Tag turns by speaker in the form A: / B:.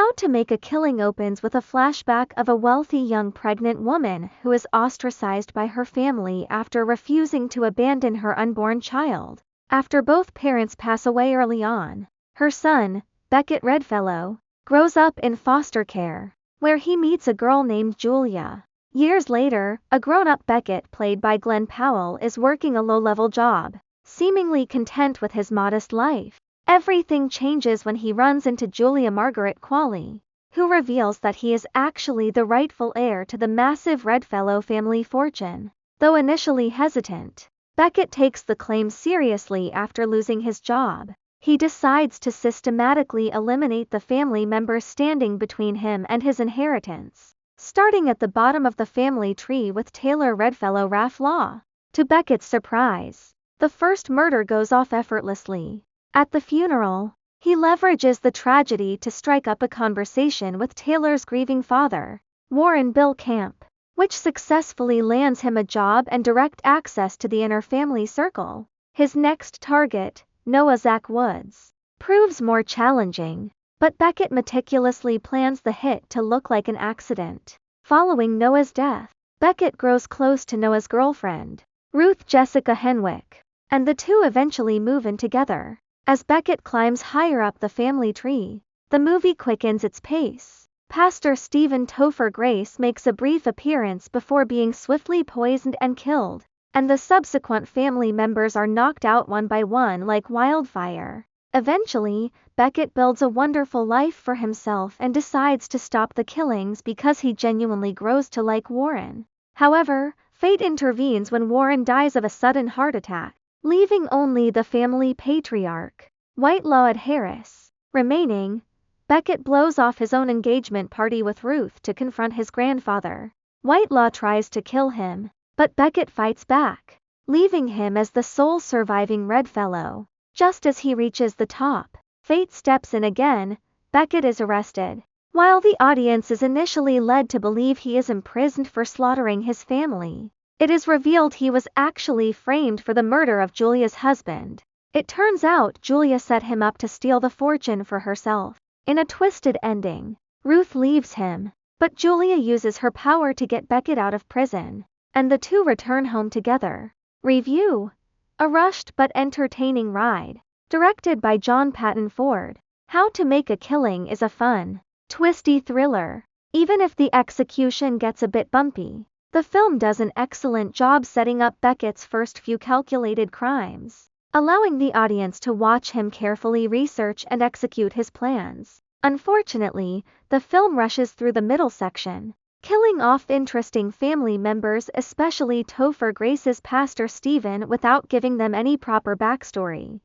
A: How to Make a Killing opens with a flashback of a wealthy young pregnant woman who is ostracized by her family after refusing to abandon her unborn child. After both parents pass away early on, her son, Beckett Redfellow, grows up in foster care, where he meets a girl named Julia. Years later, a grown-up Beckett played by Glenn Powell is working a low-level job, seemingly content with his modest life. Everything changes when he runs into Julia Margaret Qualley, who reveals that he is actually the rightful heir to the massive Redfellow family fortune. Though initially hesitant, Beckett takes the claim seriously after losing his job. He decides to systematically eliminate the family members standing between him and his inheritance, starting at the bottom of the family tree with Taylor Redfellow Rafflaw. To Beckett's surprise, the first murder goes off effortlessly. At the funeral, he leverages the tragedy to strike up a conversation with Taylor's grieving father, Warren Bill Camp, which successfully lands him a job and direct access to the inner family circle. His next target, Noah Zach Woods, proves more challenging, but Beckett meticulously plans the hit to look like an accident. Following Noah's death, Beckett grows close to Noah's girlfriend, Ruth Jessica Henwick, and the two eventually move in together. As Beckett climbs higher up the family tree, the movie quickens its pace. Pastor Stephen Topher Grace makes a brief appearance before being swiftly poisoned and killed, and the subsequent family members are knocked out one by one like wildfire. Eventually, Beckett builds a wonderful life for himself and decides to stop the killings because he genuinely grows to like Warren. However, fate intervenes when Warren dies of a sudden heart attack, leaving only the family patriarch, Whitelaw Harris, remaining. Beckett blows off his own engagement party with Ruth to confront his grandfather. Whitelaw tries to kill him, but Beckett fights back, leaving him as the sole surviving Redfellow. Just as he reaches the top, fate steps in again. Beckett is arrested. While the audience is initially led to believe he is imprisoned for slaughtering his family, it is revealed he was actually framed for the murder of Julia's husband. It turns out Julia set him up to steal the fortune for herself. In a twisted ending, Ruth leaves him, but Julia uses her power to get Beckett out of prison, and the two return home together. Review: a rushed but entertaining ride. Directed by John Patton Ford, How to Make a Killing is a fun, twisty thriller. Even if the execution gets a bit bumpy, the film does an excellent job setting up Beckett's first few calculated crimes, allowing the audience to watch him carefully research and execute his plans. Unfortunately, the film rushes through the middle section, killing off interesting family members, especially Topher Grace's pastor Stephen, without giving them any proper backstory.